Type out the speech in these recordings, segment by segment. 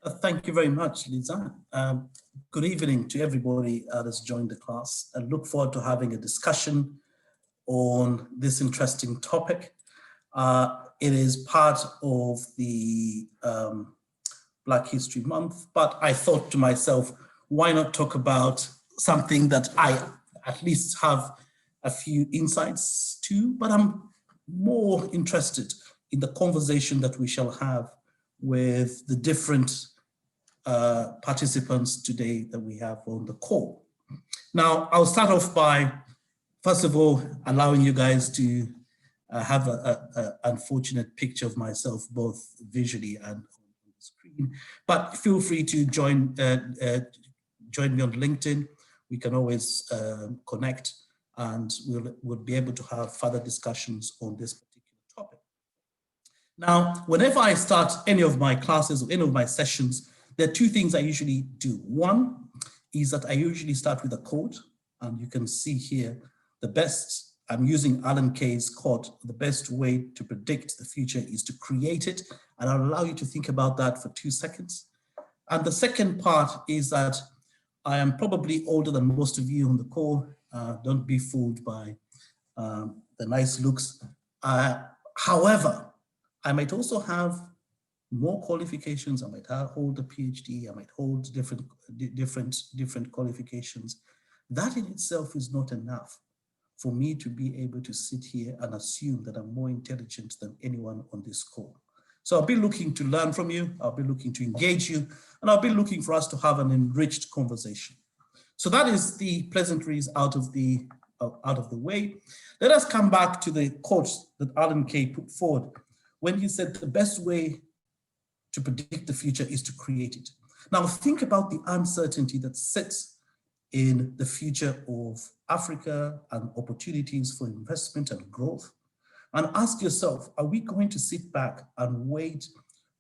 Thank you very much, Lisa. Good evening to everybody that's joined the class. I look forward to having a discussion on this interesting topic. It is part of the Black History Month, but I thought to myself, why not talk about something that I at least have a few insights to, but I'm more interested in the conversation that we shall have with the different participants today that we have on the call. Now, I'll start off by, first of all, allowing you guys to have an unfortunate picture of myself, both visually and on the screen, but feel free to join me on LinkedIn. We can always connect and we'll be able to have further discussions on this particular topic. Now, whenever I start any of my classes or any of my sessions, there are two things I usually do. One is that I usually start with a quote, and you can see here the best, I'm using Alan Kay's quote, the best way to predict the future is to create it, and I'll allow you to think about that for 2 seconds. And the second part is that I am probably older than most of you on the call. Don't be fooled by the nice looks. However, I might also have more qualifications. I might hold a PhD. I might hold different qualifications. That in itself is not enough for me to be able to sit here and assume that I'm more intelligent than anyone on this call. So I'll be looking to learn from you. I'll be looking to engage you, and I'll be looking for us to have an enriched conversation. So that is the pleasantries out of the way. Let us come back to the quotes that Alan Kay put forward when he said the best way to predict the future is to create it. Now think about the uncertainty that sits in the future of Africa and opportunities for investment and growth. And ask yourself, are we going to sit back and wait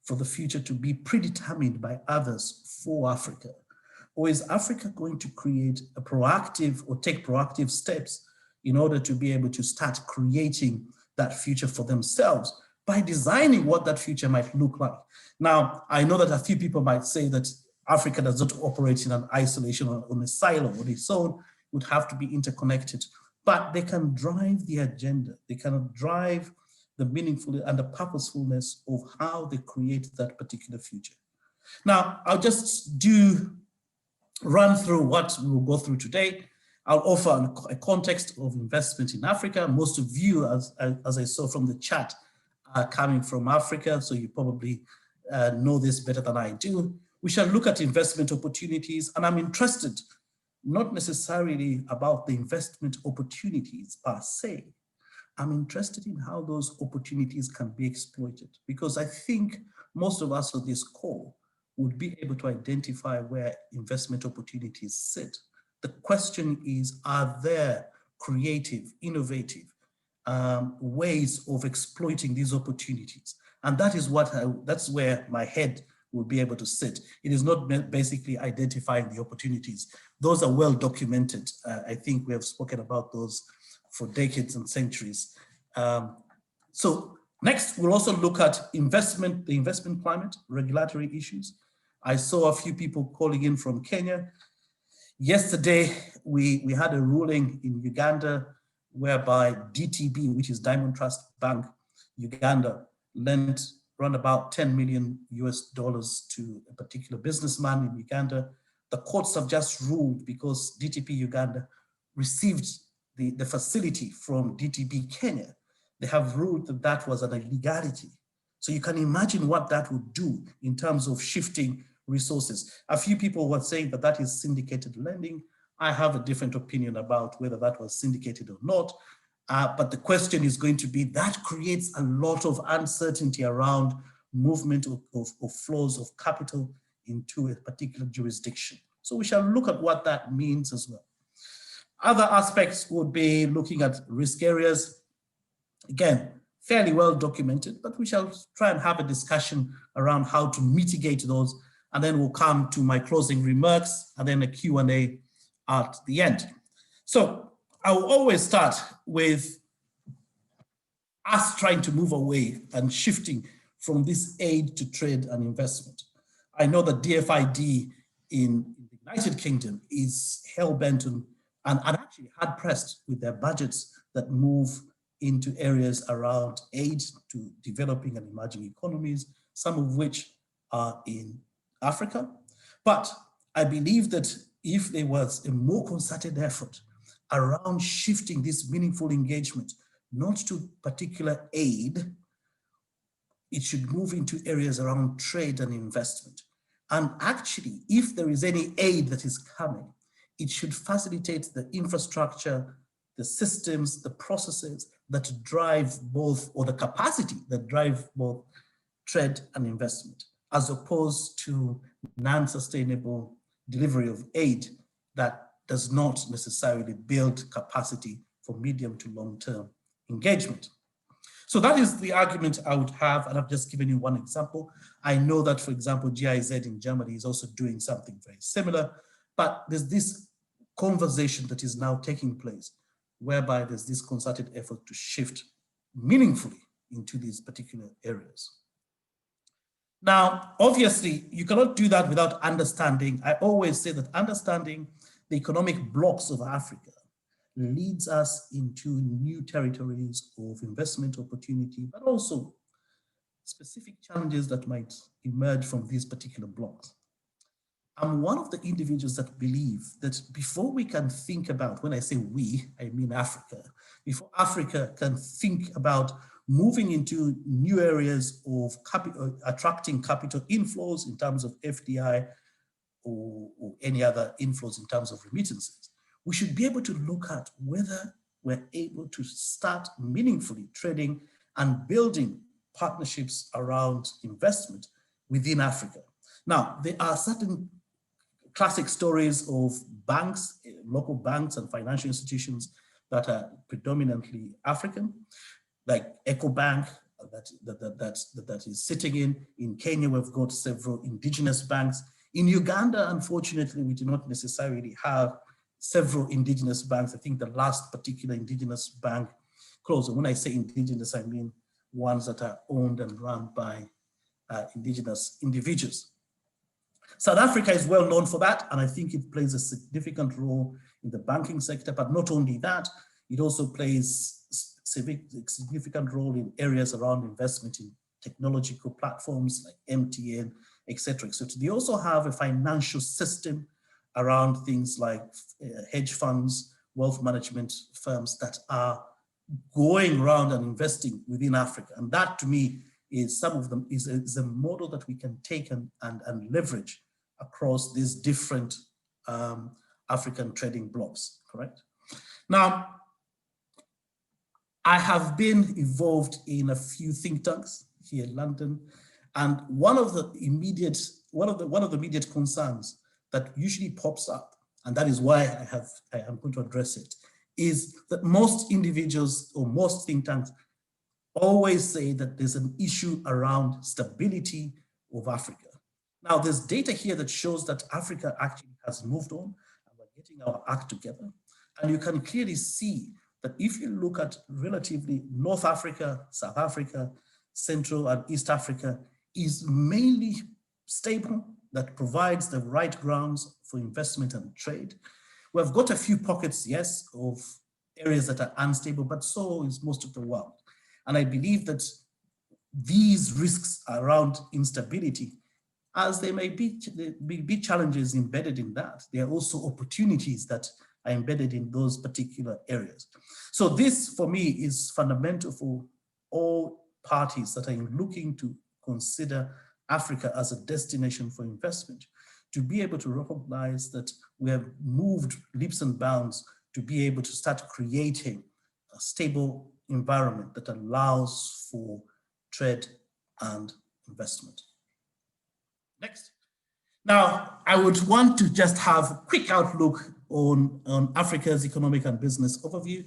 for the future to be predetermined by others for Africa? Or is Africa going to create a proactive or take proactive steps in order to be able to start creating that future for themselves by designing what that future might look like? Now, I know that a few people might say that Africa does not operate in an isolation or on a silo on its own, would have to be interconnected, but they can drive the agenda. They can drive the meaningful and the purposefulness of how they create that particular future. Now, I'll just run through what we'll go through today. I'll offer a context of investment in Africa. Most of you, as I saw from the chat, are coming from Africa, so you probably know this better than I do. We shall look at investment opportunities, and I'm interested not necessarily about the investment opportunities per se. I'm interested in how those opportunities can be exploited, because I think most of us on this call would be able to identify where investment opportunities sit. The question is, are there creative, innovative ways of exploiting these opportunities? And that is that's where my head will be able to sit. It is not basically identifying the opportunities. Those are well documented. I think we have spoken about those for decades and centuries. So next, we'll also look at the investment climate, regulatory issues. I saw a few people calling in from Kenya. Yesterday, we had a ruling in Uganda whereby DTB, which is Diamond Trust Bank, Uganda, lent around about $10 million to a particular businessman in Uganda. The courts have just ruled, because DTP Uganda received the facility from DTB Kenya, they have ruled that that was an illegality. So you can imagine what that would do in terms of shifting resources. A few people were saying that that is syndicated lending. I have a different opinion about whether that was syndicated or not. But the question is going to be, that creates a lot of uncertainty around movement of flows of capital into a particular jurisdiction. So we shall look at what that means as well. Other aspects would be looking at risk areas. Again, fairly well documented, but we shall try and have a discussion around how to mitigate those. And then we'll come to my closing remarks and then a Q&A at the end. So I will always start with us trying to move away and shifting from this aid to trade and investment. I know that DFID in the United Kingdom is hell-bent on, and actually hard-pressed with their budgets that move into areas around aid to developing and emerging economies, some of which are in Africa. But I believe that if there was a more concerted effort around shifting this meaningful engagement, not to particular aid, it should move into areas around trade and investment. And actually, if there is any aid that is coming, it should facilitate the infrastructure, the systems, the processes that drive both, or the capacity that drive both trade and investment, as opposed to non-sustainable delivery of aid that does not necessarily build capacity for medium to long-term engagement. So that is the argument I would have, and I've just given you one example. I know that, for example, GIZ in Germany is also doing something very similar, but there's this conversation that is now taking place whereby there's this concerted effort to shift meaningfully into these particular areas. Now, obviously, you cannot do that without understanding. I always say that understanding the economic blocks of Africa leads us into new territories of investment opportunity, but also specific challenges that might emerge from these particular blocks. I'm one of the individuals that believe that before we can think about, when I say we, I mean Africa, before Africa can think about moving into new areas of attracting capital inflows in terms of FDI or any other inflows in terms of remittances, we should be able to look at whether we're able to start meaningfully trading and building partnerships around investment within Africa. Now, there are certain classic stories of banks, local banks and financial institutions that are predominantly African, like EcoBank that is sitting in Kenya. We've got several indigenous banks. In Uganda, unfortunately, we do not necessarily have several indigenous banks. I think the last particular indigenous bank closed. And when I say indigenous, I mean ones that are owned and run by indigenous individuals. South Africa is well known for that, and I think it plays a significant role in the banking sector. But not only that, it also plays a significant role in areas around investment in technological platforms like MTN, etc. So they also have a financial system around things like hedge funds, wealth management firms that are going around and investing within Africa. And that, to me, is some of them is a model that we can take and leverage across these different African trading blocks, correct? Now, I have been involved in a few think tanks here in London, and one of the immediate concerns that usually pops up, and that is why I am going to address it, is that most individuals or most think tanks always say that there's an issue around stability of Africa. Now, there's data here that shows that Africa actually has moved on, and we're getting our act together. And you can clearly see that if you look at relatively North Africa, South Africa, Central and East Africa is mainly stable, that provides the right grounds for investment and trade. We've got a few pockets, yes, of areas that are unstable, but so is most of the world. And I believe that these risks around instability, as there may be challenges embedded in that, there are also opportunities that are embedded in those particular areas. So this, for me, is fundamental for all parties that are looking to consider Africa as a destination for investment, to be able to recognize that we have moved leaps and bounds to be able to start creating a stable environment that allows for trade and investment. Next. Now, I would want to just have a quick outlook on Africa's economic and business overview.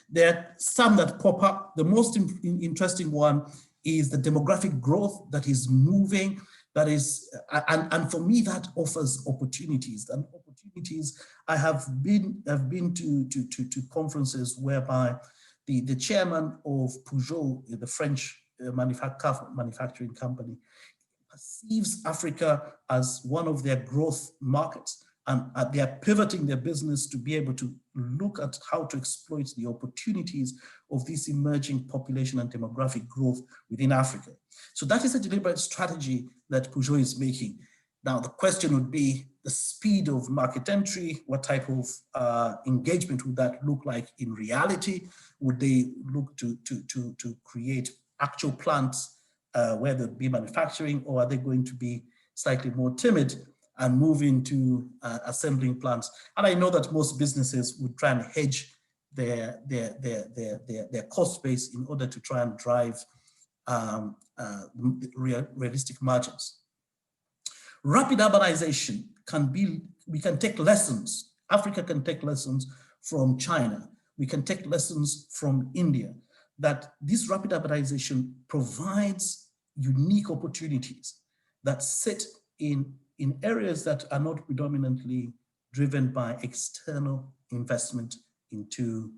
There are some that pop up. The most interesting one is the demographic growth that is moving, that is, and for me, that offers opportunities. And opportunities, I have been to conferences whereby the chairman of Peugeot, the French manufacturing company, perceives Africa as one of their growth markets, and they are pivoting their business to be able to look at how to exploit the opportunities of this emerging population and demographic growth within Africa. So that is a deliberate strategy that Peugeot is making. Now, the question would be the speed of market entry. What type of engagement would that look like in reality? Would they look to create actual plants where there'd be manufacturing, or are they going to be slightly more timid and move into assembling plants? And I know that most businesses would try and hedge their cost base in order to try and drive realistic margins. Rapid urbanization we can take lessons. Africa can take lessons from China. We can take lessons from India, that this rapid urbanization provides unique opportunities that sit in areas that are not predominantly driven by external investment into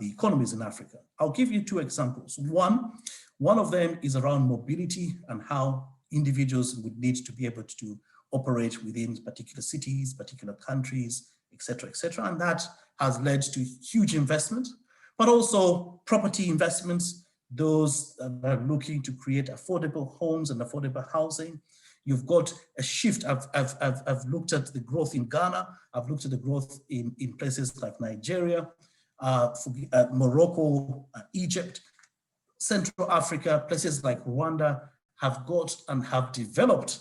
the economies in Africa. I'll give you two examples. One of them is around mobility and how individuals would need to be able to operate within particular cities, particular countries, et cetera, and that has led to huge investment, but also property investments, those that are looking to create affordable homes and affordable housing. You've got a shift. I've looked at the growth in Ghana. I've looked at the growth in places like Nigeria, Morocco, Egypt, Central Africa, places like Rwanda have got and have developed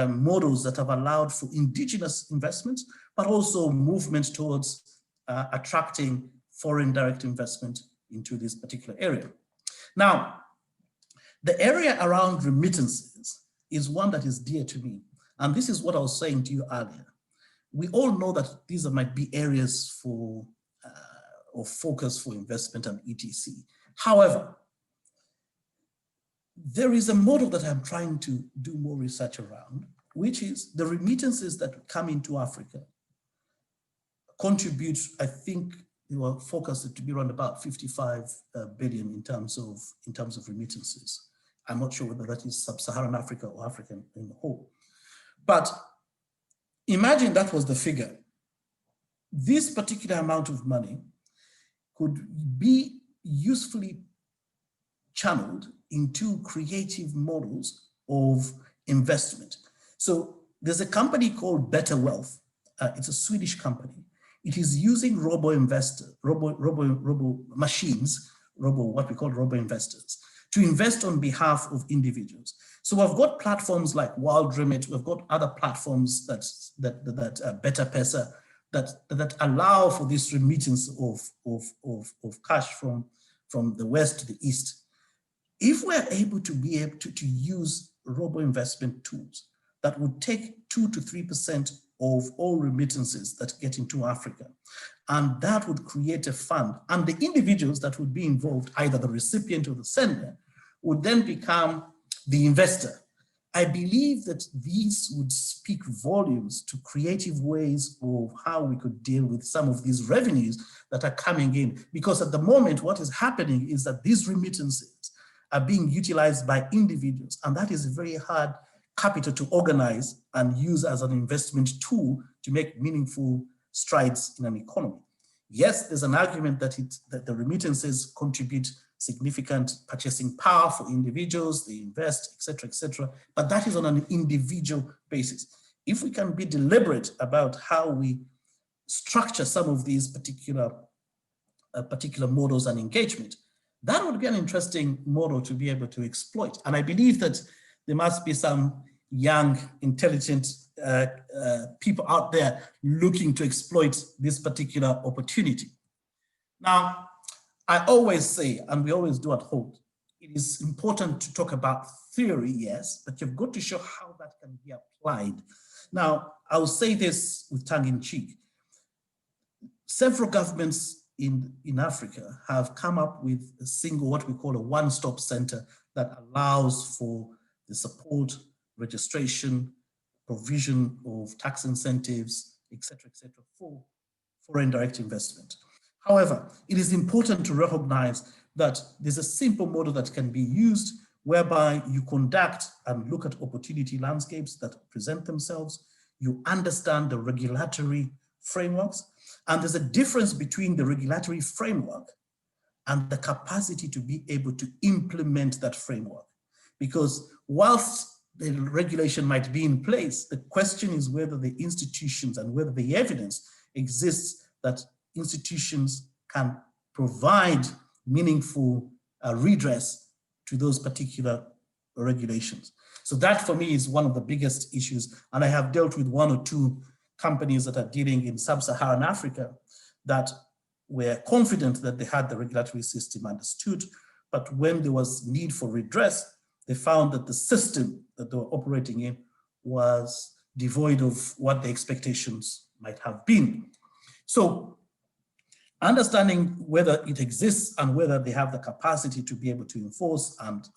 models that have allowed for indigenous investments, but also movement towards attracting foreign direct investment into this particular area. Now, the area around remittances is one that is dear to me. And this is what I was saying to you earlier. We all know that these might be areas for of focus for investment and etc. However, there is a model that I'm trying to do more research around, which is the remittances that come into Africa contribute, I think they were forecasted to be around about 55 billion in terms of remittances. I'm not sure whether that is sub-Saharan Africa or Africa in the whole. But imagine that was the figure. This particular amount of money could be usefully channeled into creative models of investment. So there's a company called Better Wealth. It's a Swedish company. It is using what we call robo-investors, to invest on behalf of individuals. So we've got platforms like Wild Remit, we've got other platforms that Better Pesa, that allow for this remittance of cash from the west to the east. If we're able to use robo-investment tools that would take 2 to 3% of all remittances that get into Africa, and that would create a fund, and the individuals that would be involved, either the recipient or the sender, would then become the investor. I believe that these would speak volumes to creative ways of how we could deal with some of these revenues that are coming in. Because at the moment, what is happening is that these remittances are being utilized by individuals, and that is very hard capital to organize and use as an investment tool to make meaningful strides in an economy. Yes, there's an argument that the remittances contribute significant purchasing power for individuals, they invest, et cetera, but that is on an individual basis. If we can be deliberate about how we structure some of these particular models and engagement, that would be an interesting model to be able to exploit. And I believe that there must be some young, intelligent people out there looking to exploit this particular opportunity. Now, I always say, and we always do at Hult, it is important to talk about theory, yes, but you've got to show how that can be applied. Now, I'll say this with tongue in cheek. Several governments in Africa have come up with a single, what we call a one-stop center that allows for the support, registration, provision of tax incentives, et cetera, for foreign direct investment. However, it is important to recognize that there's a simple model that can be used, whereby you conduct and look at opportunity landscapes that present themselves. You understand the regulatory frameworks, and there's a difference between the regulatory framework and the capacity to be able to implement that framework. Because whilst the regulation might be in place, the question is whether the institutions and whether the evidence exists that institutions can provide meaningful redress to those particular regulations. So that for me is one of the biggest issues. And I have dealt with one or two companies that are dealing in sub-Saharan Africa that were confident that they had the regulatory system understood, but when there was need for redress, they found that the system that they were operating in was devoid of what the expectations might have been. So understanding whether it exists and whether they have the capacity to be able to enforce and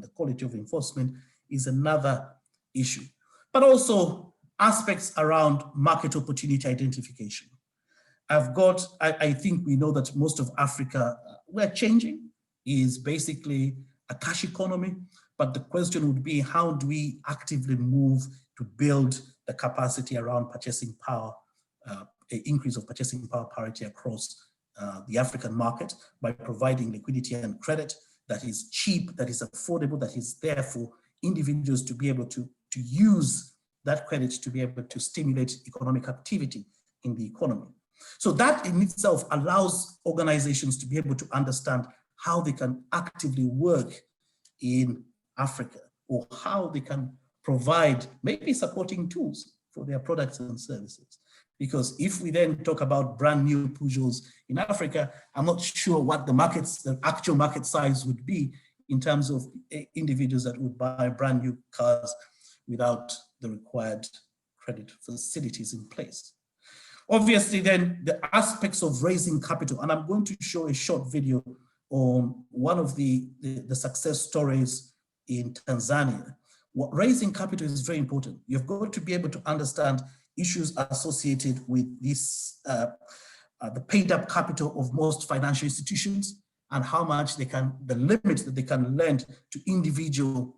the quality of enforcement is another issue. But also aspects around market opportunity identification. I think we know that most of Africa, we're changing, is basically a cash economy, but the question would be, how do we actively move to build the capacity around purchasing power, an increase of purchasing power parity across the African market by providing liquidity and credit that is cheap, that is affordable, that is there for individuals to be able to use that credit to be able to stimulate economic activity in the economy. So that in itself allows organizations to be able to understand how they can actively work in Africa, or how they can provide maybe supporting tools for their products and services. Because if we then talk about brand new Peugeots in Africa, I'm not sure what the actual market size would be in terms of individuals that would buy brand new cars without the required credit facilities in place. Obviously, then the aspects of raising capital, and I'm going to show a short video on one of the success stories in Tanzania. Raising capital is very important. You've got to be able to understand issues associated with this, the paid up capital of most financial institutions, and how much they can, the limit that they can lend to individual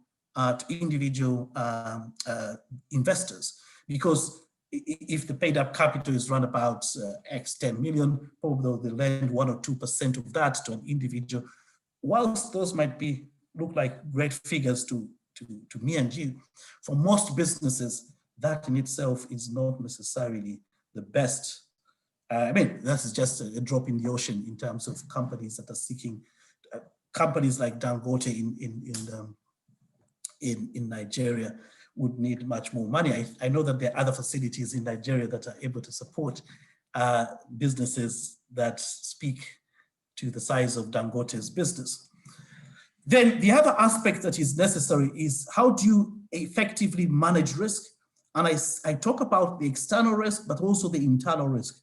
investors. Because if the paid up capital is run about X 10 million, probably they lend 1 or 2% of that to an individual. Whilst those might look like great figures to me and you, for most businesses, that in itself is not necessarily the best. I mean, that's just a drop in the ocean in terms of companies that are seeking, companies like Dangote in Nigeria would need much more money. I know that there are other facilities in Nigeria that are able to support businesses that speak to the size of Dangote's business. Then the other aspect that is necessary is, how do you effectively manage risk? And I talk about the external risk, but also the internal risk.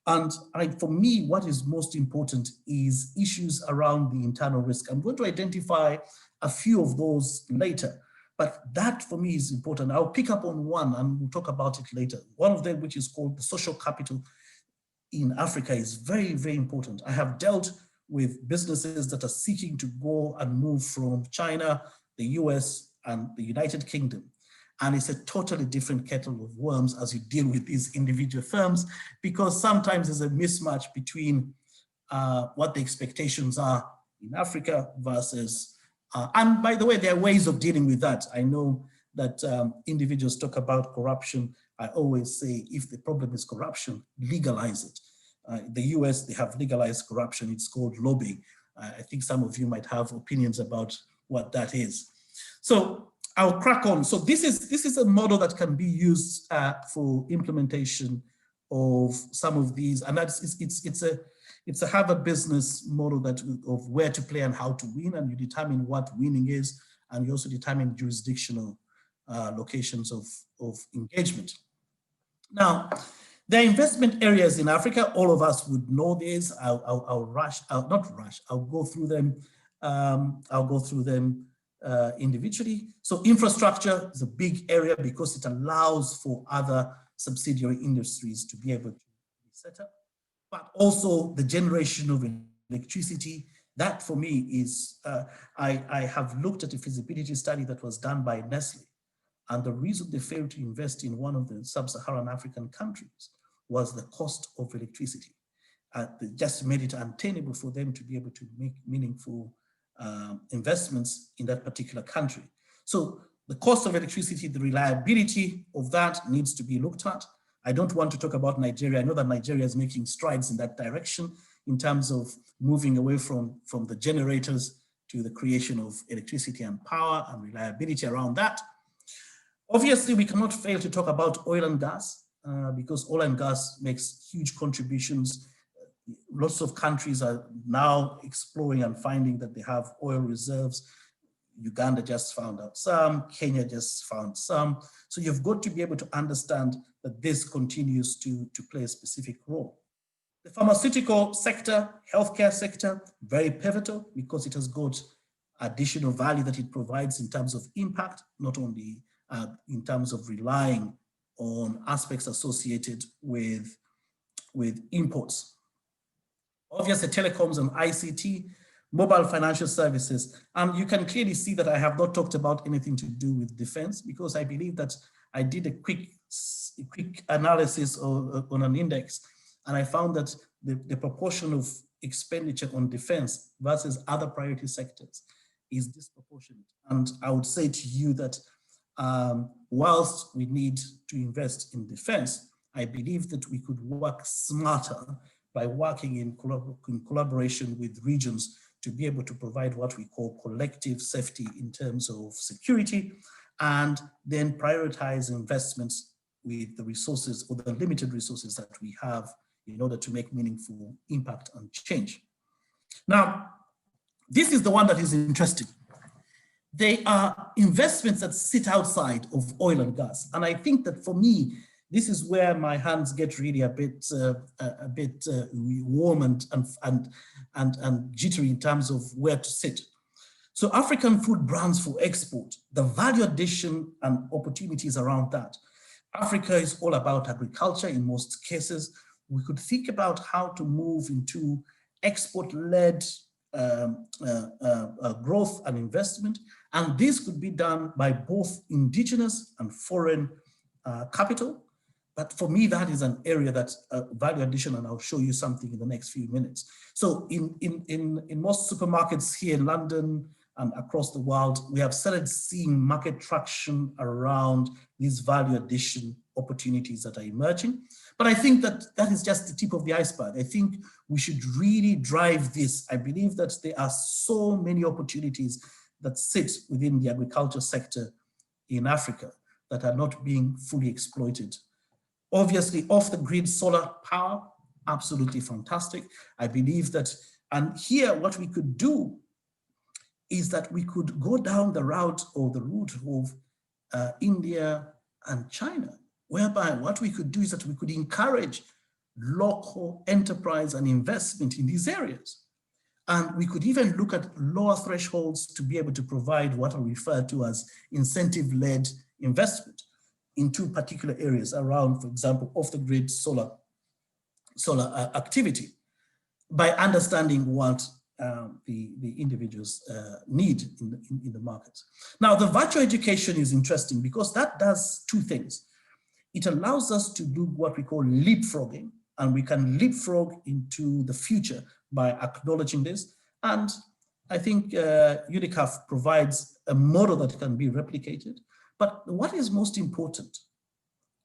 And for me, what is most important is issues around the internal risk. I'm going to identify a few of those later, but that for me is important. I'll pick up on one and we'll talk about it later. One of them, which is called the social capital in Africa, is very, very important. I have dealt with businesses that are seeking to go and move from China, the US, and the United Kingdom. And it's a totally different kettle of worms as you deal with these individual firms, because sometimes there's a mismatch between what the expectations are in Africa versus, and by the way, there are ways of dealing with that. I know that individuals talk about corruption. I always say, if the problem is corruption, legalize it. The US, they have legalized corruption. It's called lobbying. I think some of you might have opinions about what that is. So I'll crack on. So this is a model that can be used for implementation of some of these, and it's a Harvard business model of where to play and how to win, and you determine what winning is, and you also determine jurisdictional locations of engagement. Now, there are investment areas in Africa. All of us would know this. I'll go through them. Individually. So infrastructure is a big area because it allows for other subsidiary industries to be able to be set up, but also the generation of electricity, That for me is, I have looked at a feasibility study that was done by Nestle, and the reason they failed to invest in one of the sub-Saharan African countries was the cost of electricity. They just made it untenable for them to be able to make meaningful investments in that particular country. So the cost of electricity, the reliability of that needs to be looked at. I don't want to talk about Nigeria. I know that Nigeria is making strides in that direction in terms of moving away from the generators to the creation of electricity and power and reliability around that. Obviously, we cannot fail to talk about oil and gas because oil and gas makes huge contributions. Lots of countries are now exploring and finding that they have oil reserves. Uganda just found out some, Kenya just found some. So you've got to be able to understand that this continues to play a specific role. The pharmaceutical sector, healthcare sector, very pivotal because it has got additional value that it provides in terms of impact, not only in terms of relying on aspects associated with imports. Obviously, telecoms and ICT, mobile financial services. You can clearly see that I have not talked about anything to do with defense because I believe that I did a quick analysis on an index, and I found that the proportion of expenditure on defense versus other priority sectors is disproportionate. And I would say to you that whilst we need to invest in defense, I believe that we could work smarter by working in collaboration with regions to be able to provide what we call collective safety in terms of security, and then prioritize investments with the resources or the limited resources that we have in order to make meaningful impact and change. Now, this is the one that is interesting. They are investments that sit outside of oil and gas. And I think that for me, this is where my hands get really a bit warm and jittery in terms of where to sit. So African food brands for export, the value addition and opportunities around that. Africa is all about agriculture in most cases. We could think about how to move into export-led growth and investment. And this could be done by both indigenous and foreign capital. But for me, that is an area that's value addition, and I'll show you something in the next few minutes. So in most supermarkets here in London and across the world, we have started seeing market traction around these value addition opportunities that are emerging. But I think that that is just the tip of the iceberg. I think we should really drive this. I believe that there are so many opportunities that sit within the agriculture sector in Africa that are not being fully exploited. Obviously, off-the-grid solar power, absolutely fantastic. I believe that, and here what we could do is that we could go down the route or the route of India and China, whereby what we could do is that we could encourage local enterprise and investment in these areas. And we could even look at lower thresholds to be able to provide what are referred to as incentive-led investment in two particular areas around, for example, off-the-grid solar activity, by understanding what the individuals need in the markets. Now, the virtual education is interesting because that does two things. It allows us to do what we call leapfrogging, and we can leapfrog into the future by acknowledging this. And I think UNICAF provides a model that can be replicated. But what is most important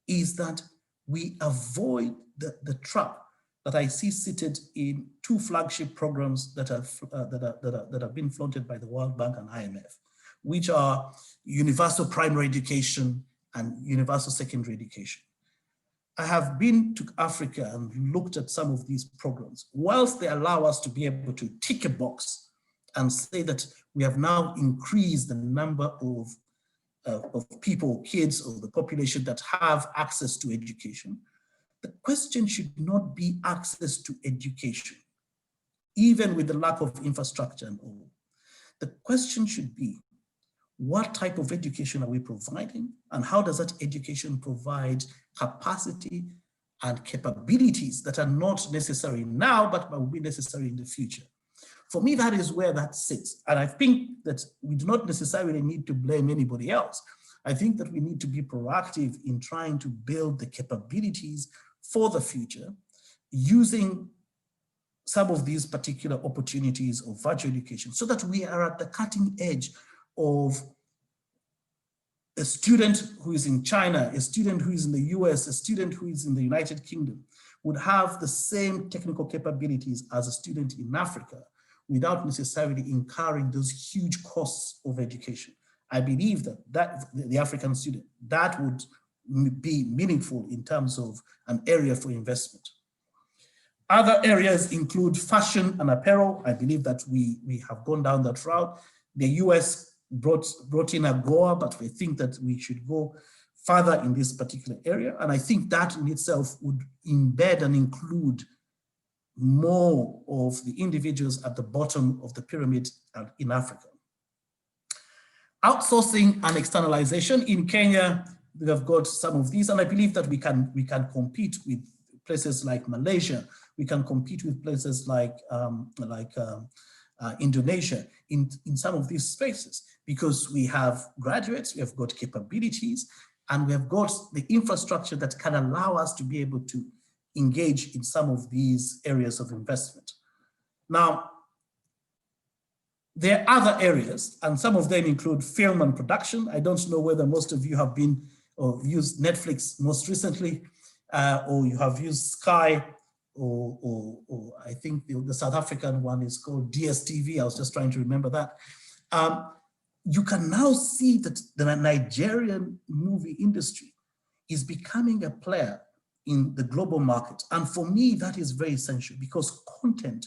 is that we avoid the trap that I see seated in two flagship programs that have been flaunted by the World Bank and IMF, which are universal primary education and universal secondary education. I have been to Africa and looked at some of these programs. Whilst they allow us to be able to tick a box and say that we have now increased the number of people, kids, or the population that have access to education, the question should not be access to education, even with the lack of infrastructure and all. The question should be, what type of education are we providing, and how does that education provide capacity and capabilities that are not necessary now, but will be necessary in the future? For me, that is where that sits. And I think that we do not necessarily need to blame anybody else. I think that we need to be proactive in trying to build the capabilities for the future using some of these particular opportunities of virtual education so that we are at the cutting edge of a student who is in China, a student who is in the US, a student who is in the United Kingdom would have the same technical capabilities as a student in Africa without necessarily incurring those huge costs of education. I believe that the African student, that would be meaningful in terms of an area for investment. Other areas include fashion and apparel. I believe that we have gone down that route. The US brought in AGOA, but we think that we should go further in this particular area. And I think that in itself would embed and include more of the individuals at the bottom of the pyramid in Africa. Outsourcing and externalization. In Kenya, we have got some of these, and I believe that we can compete with places like Malaysia. We can compete with places like Indonesia in some of these spaces because we have graduates, we have got capabilities, and we have got the infrastructure that can allow us to be able to engage in some of these areas of investment. Now, there are other areas, and some of them include film and production. I don't know whether most of you have been or used Netflix most recently, or you have used Sky, or I think the South African one is called DSTV. I was just trying to remember that. You can now see that the Nigerian movie industry is becoming a player in the global market. And for me, that is very essential because content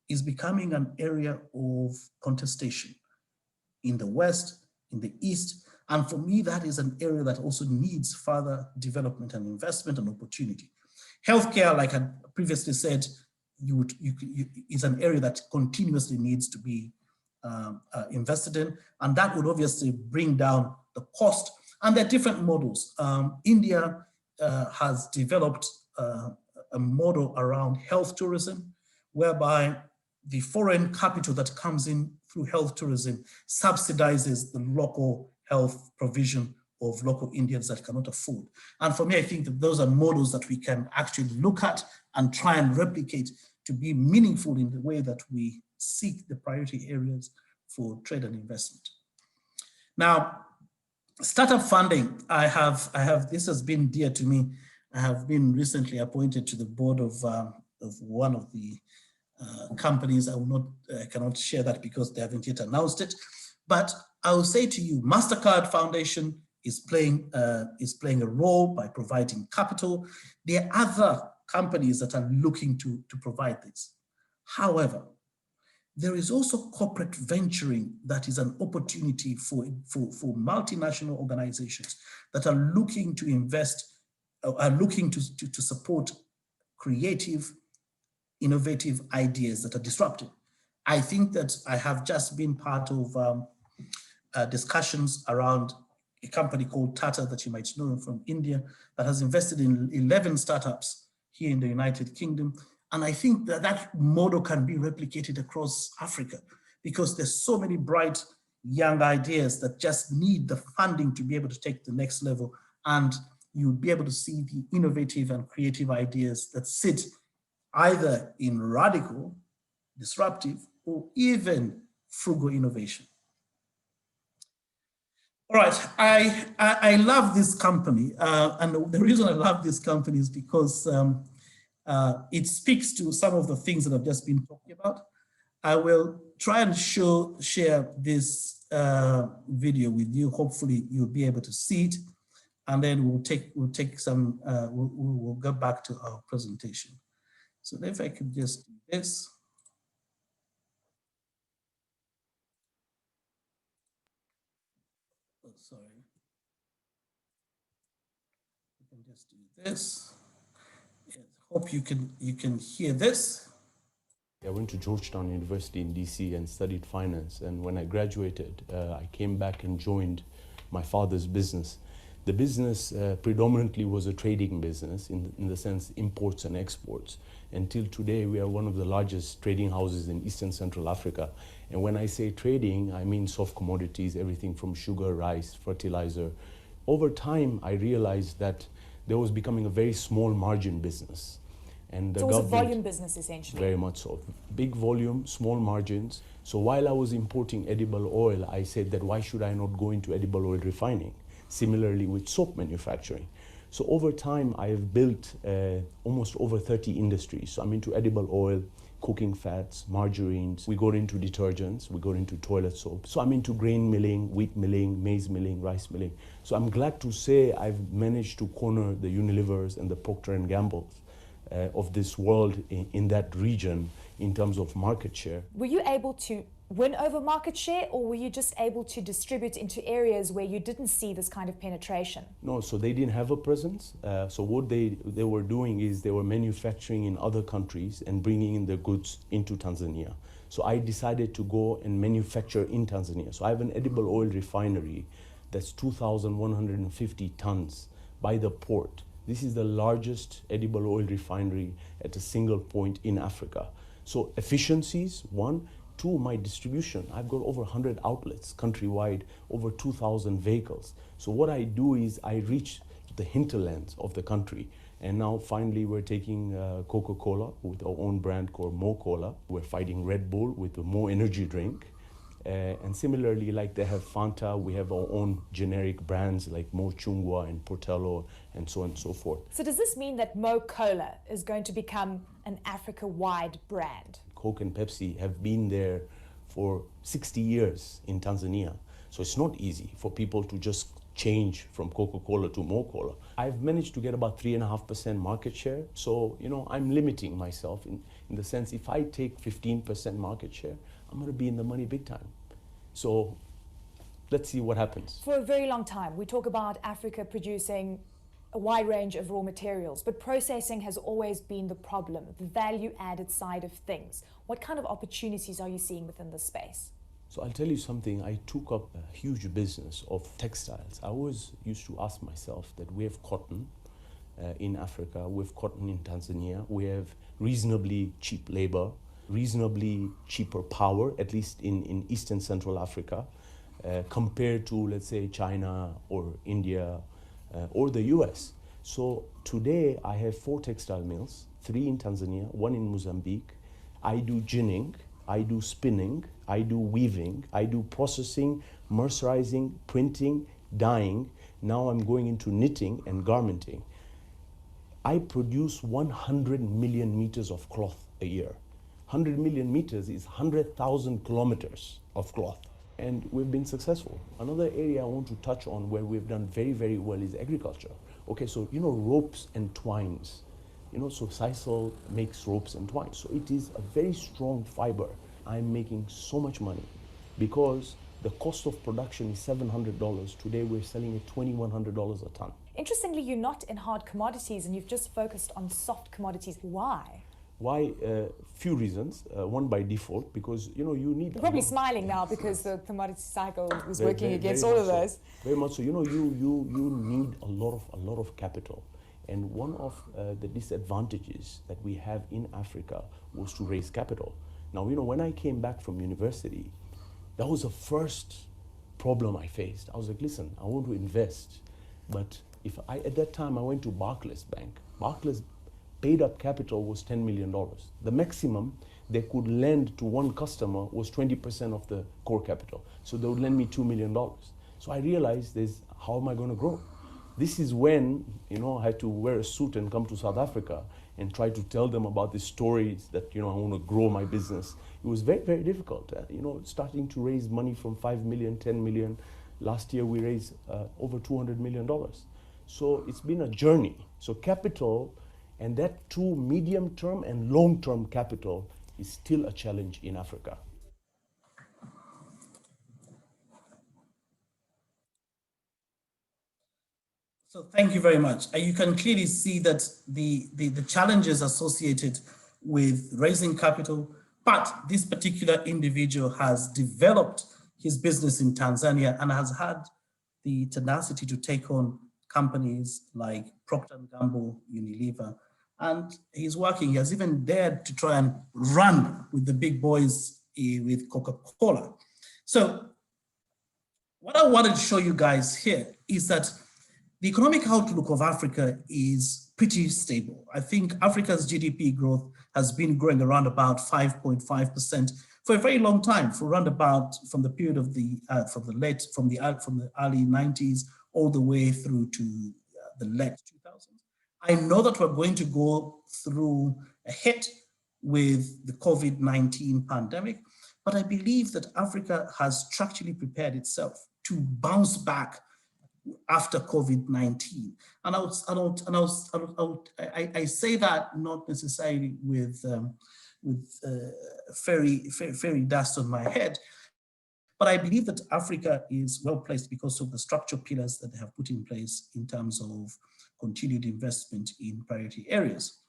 is becoming an area of contestation in the West, in the East. And for me, that is an area that also needs further development and investment and opportunity. Healthcare, like I previously said, is an area that continuously needs to be invested in, and that would obviously bring down the cost. And there are different models. India has developed a model around health tourism, whereby the foreign capital that comes in through health tourism subsidizes the local health provision of local Indians that cannot afford. And for me, I think that those are models that we can actually look at and try and replicate to be meaningful in the way that we seek the priority areas for trade and investment. Now, startup funding, this has been dear to me. I have been recently appointed to the board of one of the companies. I cannot share that because they haven't yet announced it. But I will say to you, MasterCard Foundation is playing a role by providing capital. There are other companies that are looking to provide this. However, there is also corporate venturing that is an opportunity for multinational organizations that are looking to invest, are looking to support creative, innovative ideas that are disruptive. I think that I have just been part of discussions around a company called Tata that you might know from India that has invested in 11 startups here in the United Kingdom. And I think that that model can be replicated across Africa because there's so many bright young ideas that just need the funding to be able to take the next level. And you'll be able to see the innovative and creative ideas that sit either in radical, disruptive, or even frugal innovation. All right, I love this company. And the reason I love this company is because it speaks to some of the things that I've just been talking about. I will try and share this video with you. Hopefully you'll be able to see it. And then we'll take some, we'll go back to our presentation. So if I could just do this. Oh, sorry. You can just do this. Yes, hope you can hear this. I went to Georgetown University in DC and studied finance. And when I graduated, I came back and joined my father's business. The business predominantly was a trading business in the sense imports and exports. Until today, we are one of the largest trading houses in Eastern Central Africa. And when I say trading, I mean soft commodities, everything from sugar, rice, fertilizer. Over time, I realized that there was becoming a very small margin business. And so it was a volume business, essentially. Very much so. Big volume, small margins. So while I was importing edible oil, I said that why should I not go into edible oil refining? Similarly with soap manufacturing. So over time, I have built almost over 30 industries. So I'm into edible oil, cooking fats, margarines. We got into detergents, we got into toilet soap. So I'm into grain milling, wheat milling, maize milling, rice milling. So I'm glad to say I've managed to corner the Unilevers and the Procter & Gamble's of this world in that region in terms of market share. Were you able to win over market share, or were you just able to distribute into areas where you didn't see this kind of penetration? No, so they didn't have a presence. So what they were doing is they were manufacturing in other countries and bringing in their goods into Tanzania. So I decided to go and manufacture in Tanzania. So I have an edible oil refinery that's 2,150 tons by the port. This is the largest edible oil refinery at a single point in Africa. So efficiencies, one. Two, my distribution. I've got over 100 outlets countrywide, over 2,000 vehicles. So what I do is I reach the hinterlands of the country. And now finally we're taking Coca-Cola with our own brand called Mo Cola. We're fighting Red Bull with the Mo energy drink. And similarly, like they have Fanta, we have our own generic brands like Mo Chungwa and Portello and so on and so forth. So does this mean that Mo Cola is going to become an Africa-wide brand? Coke and Pepsi have been there for 60 years in Tanzania. So it's not easy for people to just change from Coca-Cola to Mo Cola. I've managed to get about 3.5% market share. So, I'm limiting myself in the sense if I take 15% market share, I'm going to be in the money big time. So let's see what happens. For a very long time, we talk about Africa producing a wide range of raw materials, but processing has always been the problem, the value-added side of things. What kind of opportunities are you seeing within this space? So I'll tell you something, I took up a huge business of textiles. I always used to ask myself that we have cotton in Africa, we have cotton in Tanzania, we have reasonably cheap labor, reasonably cheaper power, at least in Eastern Central Africa, compared to, let's say, China or India, or the US. So today I have 4 textile mills, 3 in Tanzania, 1 in Mozambique. I do ginning, I do spinning, I do weaving, I do processing, mercerizing, printing, dyeing. Now I'm going into knitting and garmenting. I produce 100 million meters of cloth a year. 100 million meters is 100,000 kilometers of cloth. And we've been successful. Another area I want to touch on where we've done very, very well is agriculture. Okay, so ropes and twines. So Sisal makes ropes and twines. So it is a very strong fiber. I'm making so much money because the cost of production is $700. Today we're selling at $2,100 a ton. Interestingly, you're not in hard commodities and you've just focused on soft commodities. Why? Why? Few reasons. One by default, because you need. You're probably smiling now because the commodity cycle is working against all of those. Very much so. You need a lot of capital, and one of the disadvantages that we have in Africa was to raise capital. Now when I came back from university, that was the first problem I faced. I was like, listen, I want to invest, but at that time I went to Barclays Bank. Barclays paid up capital was $10 million. The maximum they could lend to one customer was 20% of the core capital. So they would lend me $2 million. So I realized how am I going to grow? This is when, I had to wear a suit and come to South Africa and try to tell them about the stories that, I want to grow my business. It was very, very difficult. Starting to raise money from 5 million, 10 million. Last year we raised over $200 million. So it's been a journey. So capital, and that too, medium-term and long-term capital is still a challenge in Africa. So thank you very much. You can clearly see that the challenges associated with raising capital, but this particular individual has developed his business in Tanzania and has had the tenacity to take on companies like Procter & Gamble, Unilever, and he's working. He has even dared to try and run with the big boys with Coca-Cola. So what I wanted to show you guys here is that the economic outlook of Africa is pretty stable. I think Africa's GDP growth has been growing around about 5.5% for a very long time, for around about from the period of the from the early 90s all the way through to the late 2000s. I know that we're going to go through a hit with the COVID-19 pandemic, but I believe that Africa has structurally prepared itself to bounce back after COVID-19. And I say that not necessarily with fairy dust on my head, but I believe that Africa is well placed because of the structural pillars that they have put in place in terms of continued investment in priority areas.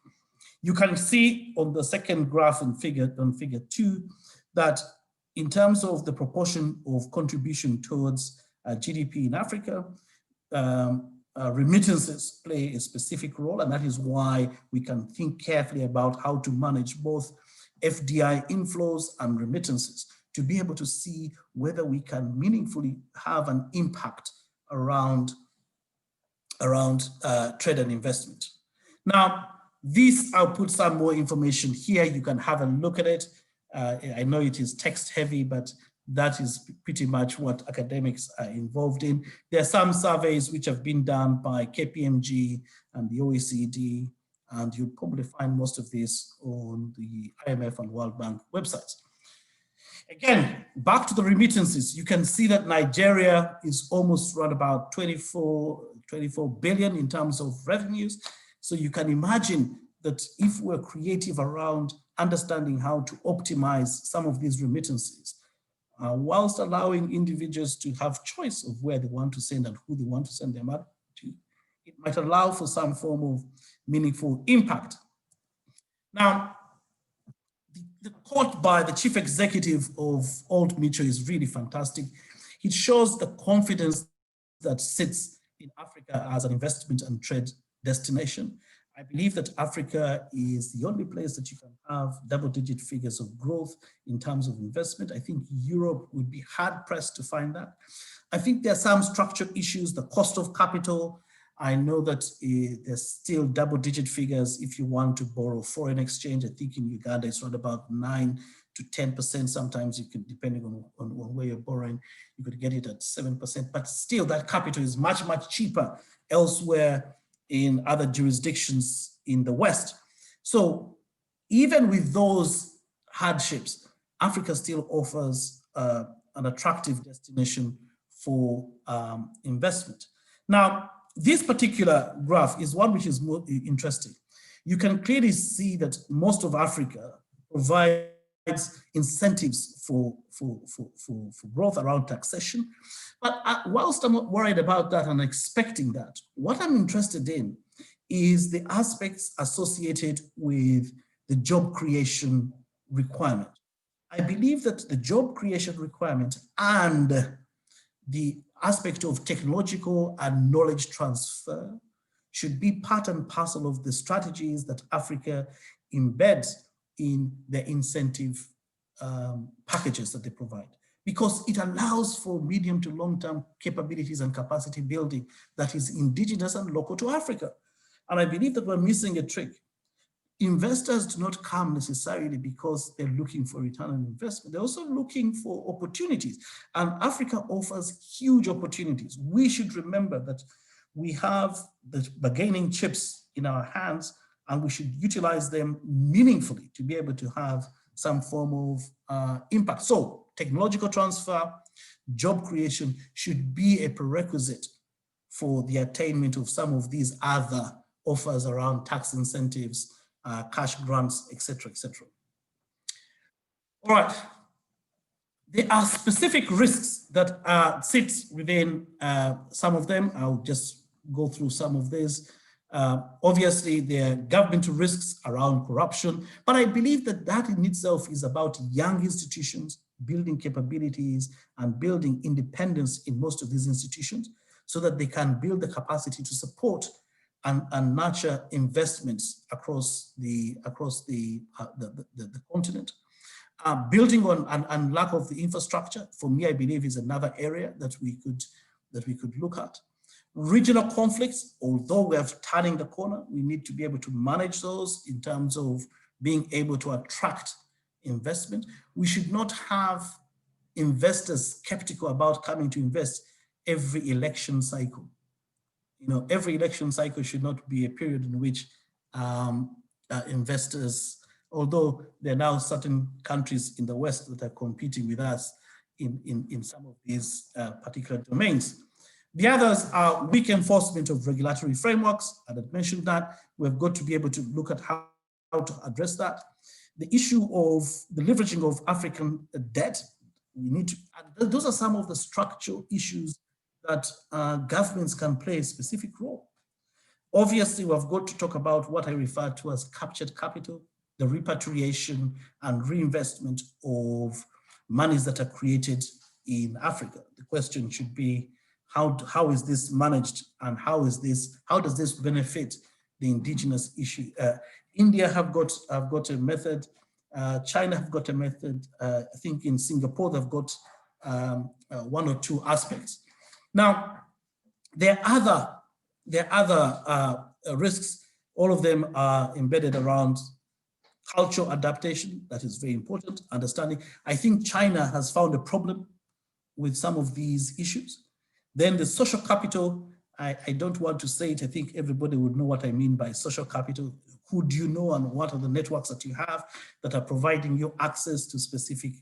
You can see on the second graph on figure 2 that in terms of the proportion of contribution towards GDP in Africa, remittances play a specific role, and that is why we can think carefully about how to manage both FDI inflows and remittances to be able to see whether we can meaningfully have an impact around trade and investment. Now, I'll put some more information here. You can have a look at it. I know it is text heavy, but that is pretty much what academics are involved in. There are some surveys which have been done by KPMG and the OECD, and you'll probably find most of this on the IMF and World Bank websites. Again, back to the remittances, you can see that Nigeria is almost around about 24 billion in terms of revenues. So you can imagine that if we're creative around understanding how to optimize some of these remittances, whilst allowing individuals to have choice of where they want to send and who they want to send them out to, it might allow for some form of meaningful impact. Now, the quote by the chief executive of Hult Mutual is really fantastic. It shows the confidence that sits in Africa as an investment and trade destination. I believe that Africa is the only place that you can have double-digit figures of growth in terms of investment. I think Europe would be hard-pressed to find that. I think there are some structural issues, the cost of capital. I know that there's still double-digit figures if you want to borrow foreign exchange. I think in Uganda it's around about 9 to 10%. Sometimes you could, depending on where you're borrowing, you could get it at 7%. But still, that capital is much, much cheaper elsewhere in other jurisdictions in the West. So even with those hardships, Africa still offers an attractive destination for investment. Now, this particular graph is one which is more interesting. You can clearly see that most of Africa provides incentives for growth around taxation. But whilst I'm not worried about that and expecting that, what I'm interested in is the aspects associated with the job creation requirement. I believe that the job creation requirement and the aspect of technological and knowledge transfer should be part and parcel of the strategies that Africa embeds in the incentive packages that they provide, because it allows for medium to long-term capabilities and capacity building that is indigenous and local to Africa. And I believe that we're missing a trick. Investors do not come necessarily because they're looking for return on investment. They're also looking for opportunities, and Africa offers huge opportunities. We should remember that we have the bargaining chips in our hands, and we should utilize them meaningfully to be able to have some form of impact. So technological transfer, job creation should be a prerequisite for the attainment of some of these other offers around tax incentives, cash grants, etc., etc. All right. There are specific risks that sit within some of them. I'll just go through some of these. Obviously, there are governmental risks around corruption, but I believe that that in itself is about young institutions building capabilities and building independence in most of these institutions. so that they can build the capacity to support and nurture investments across the continent. Building on and lack of the infrastructure, for me, I believe is another area that we could look at. Regional conflicts, although we are turning the corner, we need to be able to manage those in terms of being able to attract investment. We should not have investors skeptical about coming to invest every election cycle. You know, every election cycle should not be a period in which investors, although there are now certain countries in the West that are competing with us in some of these particular domains. The others are weak enforcement of regulatory frameworks. I had mentioned that. We've got to be able to look at how to address that. The issue of the leveraging of African debt, we need to, those are some of the structural issues that governments can play a specific role. Obviously, we've got to talk about what I refer to as captured capital, the repatriation and reinvestment of monies that are created in Africa. The question should be, how is this managed, and how does this benefit the indigenous issue? India have got a method. China have got a method. I think in Singapore they've got one or two aspects. Now, there are other risks. All of them are embedded around cultural adaptation. That is very important. Understanding. I think China has found a problem with some of these issues. Then the social capital, I don't want to say it. I think everybody would know what I mean by social capital. Who do you know, and what are the networks that you have that are providing you access to specific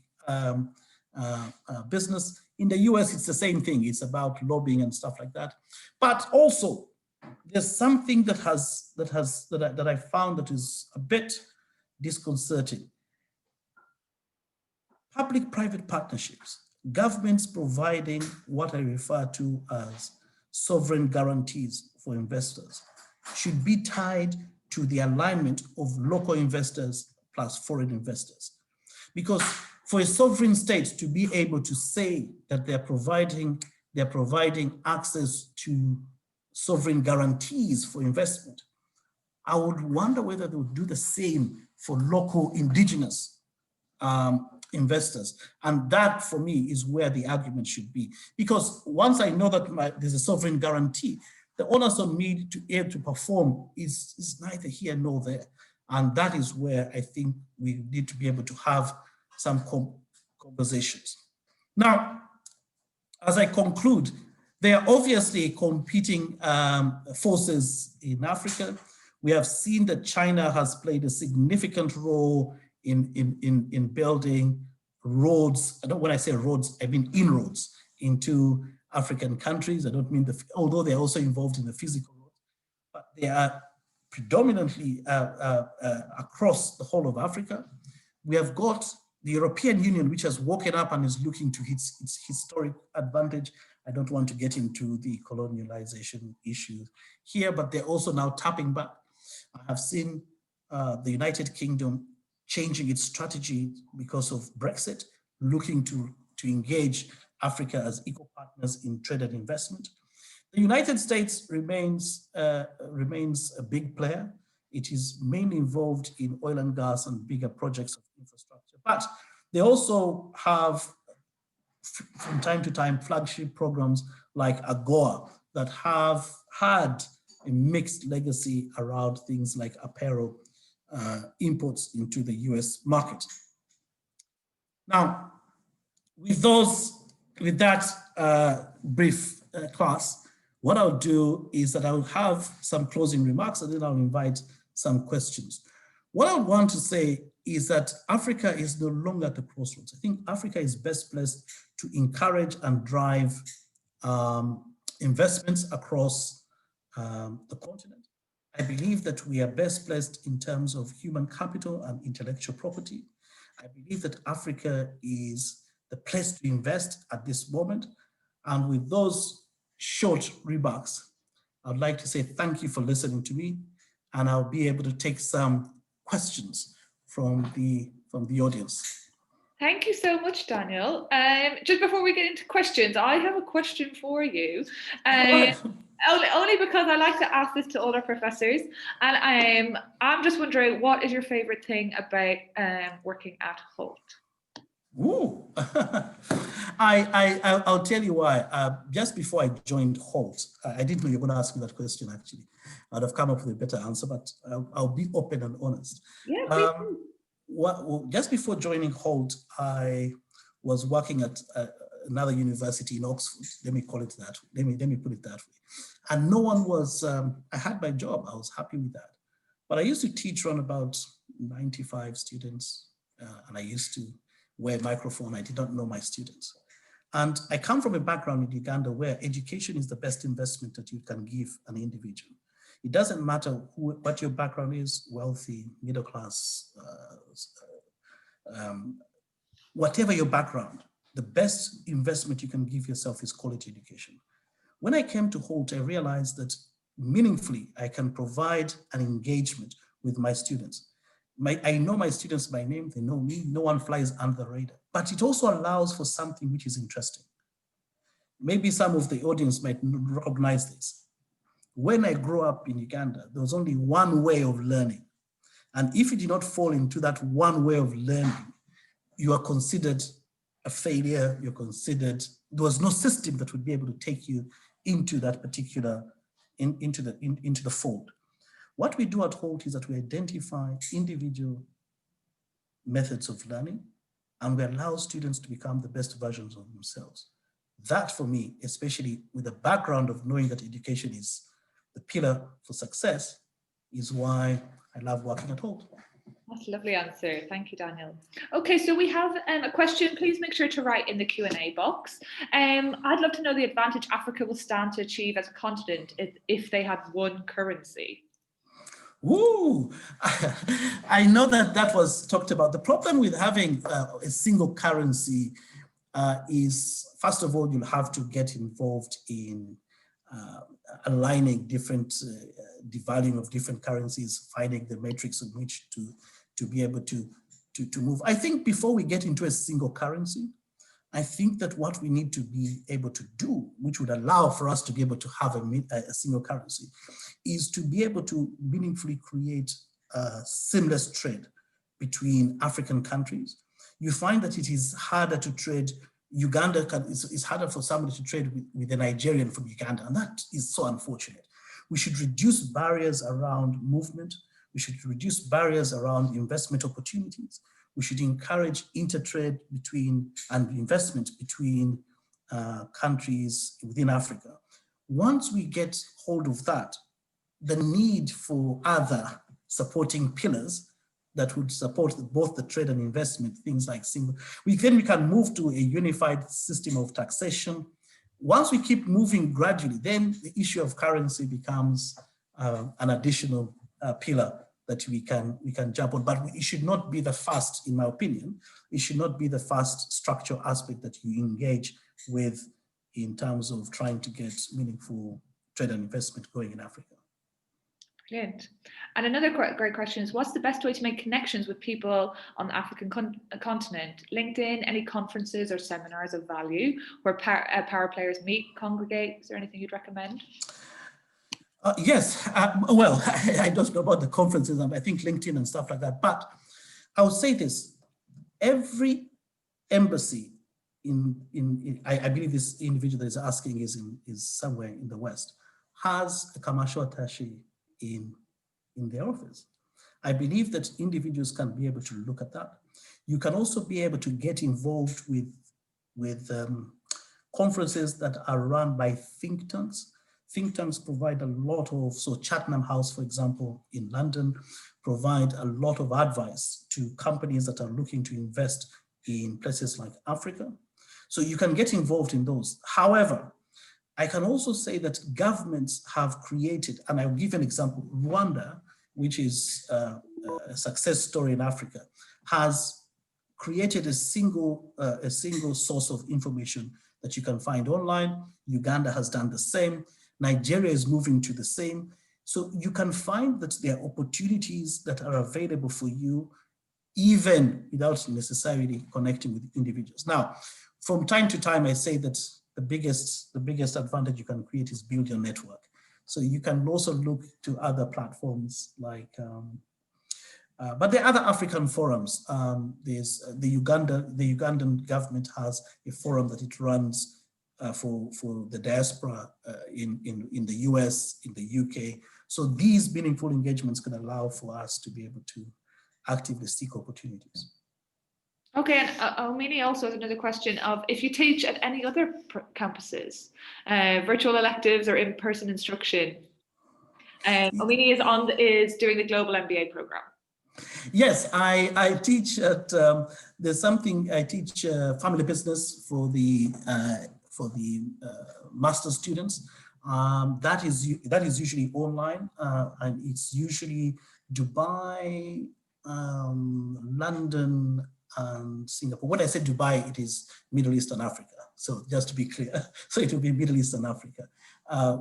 business? In the US, it's the same thing. It's about lobbying and stuff like that. But also, there's something that I found that is a bit disconcerting. Public-private partnerships. Governments providing what I refer to as sovereign guarantees for investors should be tied to the alignment of local investors plus foreign investors. Because for a sovereign state to be able to say that they're providing access to sovereign guarantees for investment, I would wonder whether they would do the same for local indigenous investors. And that, for me, is where the argument should be. Because once I know that there's a sovereign guarantee, the onus on me to be able to perform is neither here nor there. And that is where I think we need to be able to have some conversations. Now, as I conclude, there are obviously competing forces in Africa. We have seen that China has played a significant role in building roads. When I say roads, I mean inroads into African countries. I don't mean although they're also involved in the physical roads, but they are predominantly across the whole of Africa. We have got the European Union, which has woken up and is looking to its historic advantage. I don't want to get into the colonialization issue here, but they're also now tapping back. I have seen the United Kingdom changing its strategy because of Brexit, looking to engage Africa as equal partners in trade and investment. The United States remains a big player. It is mainly involved in oil and gas and bigger projects of infrastructure, but they also have, from time to time, flagship programs like AGOA that have had a mixed legacy around things like apparel imports into the US market. Now, with that brief class, what I'll do is that I'll have some closing remarks and then I'll invite some questions. What I want to say is that Africa is no longer at the crossroads. I think Africa is best placed to encourage and drive investments across the continent. I believe that we are best placed in terms of human capital and intellectual property. I believe that Africa is the place to invest at this moment. And with those short remarks, I'd like to say thank you for listening to me, and I'll be able to take some questions from the audience. Thank you so much, Daniel. Just before we get into questions, I have a question for you. Only because I like to ask this to all our professors, and I'm just wondering, what is your favorite thing about working at Hult? Ooh. I'll tell you why. Just before I joined Hult, I didn't know you were going to ask me that question, actually. I'd have come up with a better answer, but I'll be open and honest. Yeah, Just before joining Hult, I was working at another university in Oxford. Let me call it that. Let me put it that way. And no one was, I had my job. I was happy with that. But I used to teach around about 95 students, and I used to wear a microphone. I did not know my students. And I come from a background in Uganda where education is the best investment that you can give an individual. It doesn't matter what your background is, wealthy, middle class, whatever your background, the best investment you can give yourself is quality education. When I came to Hult, I realized that meaningfully, I can provide an engagement with my students. I know my students by name, they know me, no one flies under the radar, but it also allows for something which is interesting. Maybe some of the audience might recognize this. When I grew up in Uganda, there was only one way of learning. And if you did not fall into that one way of learning, you are considered a failure, there was no system that would be able to take you into that particular, into the fold. What we do at Hult is that we identify individual methods of learning and we allow students to become the best versions of themselves. That for me, especially with the background of knowing that education is the pillar for success, is why I love working at Hult. That's a lovely answer. Thank you, Daniel. Okay, so we have a question. Please make sure to write in the Q&A box. I'd love to know the advantage Africa will stand to achieve as a continent if they had one currency. Ooh, I know that was talked about. The problem with having a single currency is, first of all, you'll have to get involved in aligning different, devaluing of different currencies, finding the metrics on which to be able to move. I think before we get into a single currency, I think that what we need to be able to do, which would allow for us to be able to have a single currency, is to be able to meaningfully create seamless trade between African countries. You find that it is harder to trade. Uganda it's harder for somebody to trade with a Nigerian from Uganda, and that is so unfortunate. We should reduce barriers around movement. We should reduce barriers around investment opportunities. We should encourage intertrade between and investment between countries within Africa. Once we get hold of that, the need for other supporting pillars that would support both the trade and investment, things like we can move to a unified system of taxation. Once we keep moving gradually, then the issue of currency becomes an additional pillar that we can jump on, but it should not be the first, in my opinion. It should not be the first structural aspect that you engage with in terms of trying to get meaningful trade and investment going in Africa. Brilliant. And another great question is, what's the best way to make connections with people on the African continent? LinkedIn, any conferences or seminars of value where power players meet, congregate? Is there anything you'd recommend? Yes, well, I don't know about the conferences, and I think LinkedIn and stuff like that, but I would say this: every embassy I believe this individual that is asking is somewhere in the West, has a commercial attaché in their office. I believe that individuals can be able to look at that. You can also be able to get involved with conferences that are run by think tanks. Think tanks provide a lot of, so Chatham House, for example, in London, provide a lot of advice to companies that are looking to invest in places like Africa. So you can get involved in those. However, I can also say that governments have created, and I'll give an example, Rwanda, which is a success story in Africa, has created a single source of information that you can find online. Uganda has done the same. Nigeria is moving to the same. So you can find that there are opportunities that are available for you even without necessarily connecting with individuals. Now, from time to time, I say that the biggest advantage you can create is build your network. So you can also look to other platforms like, but there are other African forums. There's the Ugandan government has a forum that it runs for the diaspora in the US, in the UK. So these meaningful engagements can allow for us to be able to actively seek opportunities. Okay, and Omini also has another question of, if you teach at any other campuses, virtual electives or in-person instruction, Omini is doing the global MBA program. Yes, I teach at, there's something, I teach family business for the master's students. That is usually online, and it's usually Dubai, London, and Singapore. When I say Dubai, it is Middle East and Africa. So just to be clear, so it will be Middle East and Africa. I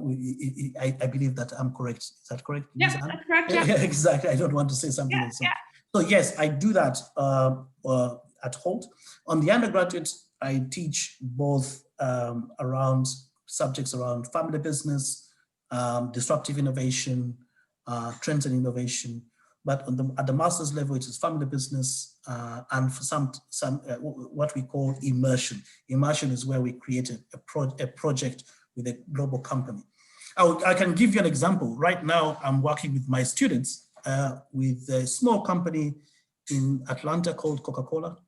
believe that I'm correct. Is that correct? Yeah, that's correct. Yeah. Yeah, exactly. I don't want to say something else. Yeah. So yes, I do that at Hult. On the undergraduate, I teach both around subjects around family business, disruptive innovation, trends and innovation. But at the master's level, it is family business and for some what we call immersion. Immersion is where we created a project with a global company. I can give you an example. Right now, I'm working with my students with a small company in Atlanta called Coca-Cola.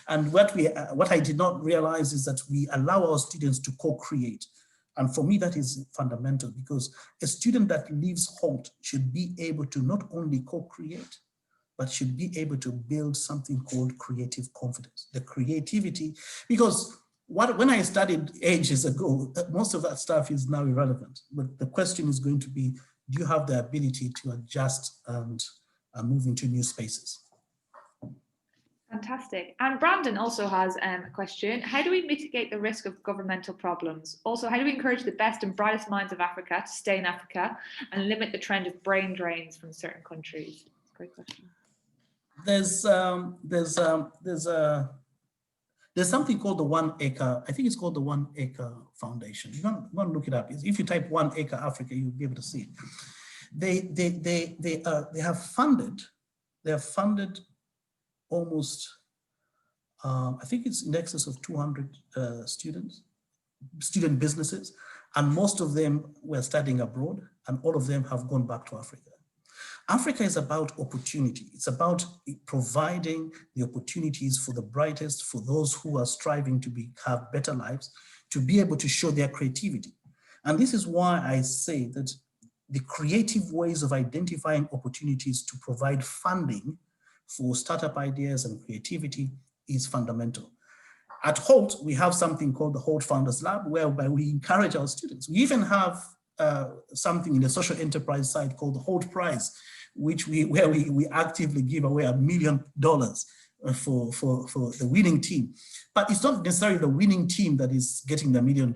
And what I did not realize is that we allow our students to co-create. And for me, that is fundamental, because a student that leaves Hult should be able to not only co-create, but should be able to build something called creative confidence. The creativity, because when I studied ages ago, most of that stuff is now irrelevant. But the question is going to be, do you have the ability to adjust and move into new spaces? Fantastic. And Brandon also has a question. How do we mitigate the risk of governmental problems? Also, how do we encourage the best and brightest minds of Africa to stay in Africa and limit the trend of brain drains from certain countries? Great question. There's something called the 1 Acre, I think it's called the 1 Acre Foundation. You want to look it up. If you type 1 Acre Africa, you'll be able to see it. They have funded almost, I think it's in excess of 200 student businesses, and most of them were studying abroad, and all of them have gone back to Africa. Africa is about opportunity. It's about providing the opportunities for the brightest, for those who are striving to have better lives, to be able to show their creativity. And this is why I say that the creative ways of identifying opportunities to provide funding for startup ideas and creativity is fundamental. At Hult, we have something called the Hult Founders Lab, whereby we encourage our students. We even have something in the social enterprise side called the Hult Prize, where we actively give away $1 million for the winning team. But it's not necessarily the winning team that is getting the $1 million.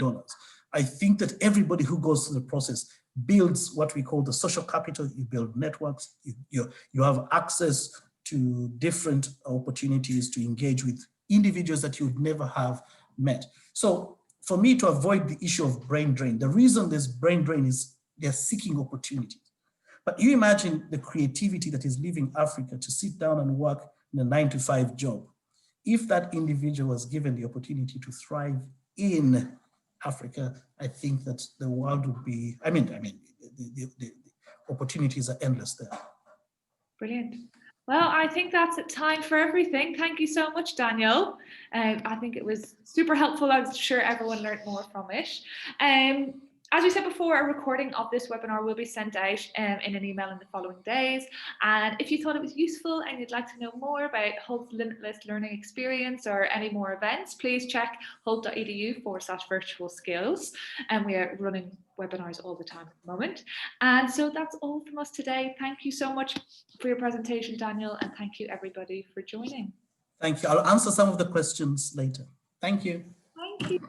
I think that everybody who goes through the process builds what we call the social capital. You build networks, you have access to different opportunities to engage with individuals that you would never have met. So for me to avoid the issue of brain drain, the reason there's brain drain is they're seeking opportunities. But you imagine the creativity that is leaving Africa to sit down and work in a 9-to-5 job. If that individual was given the opportunity to thrive in Africa, I think that the world would be, the opportunities are endless there. Brilliant. Well, I think that's it, time for everything. Thank you so much, Daniel. I think it was super helpful. I'm sure everyone learned more from it. As we said before, a recording of this webinar will be sent out in an email in the following days. And if you thought it was useful and you'd like to know more about Hult's Limitless Learning Experience or any more events, please check hult.edu/virtual skills. And we are running webinars all the time at the moment. And so that's all from us today. Thank you so much for your presentation, Daniel, and thank you everybody for joining. Thank you. I'll answer some of the questions later. Thank you. Thank you.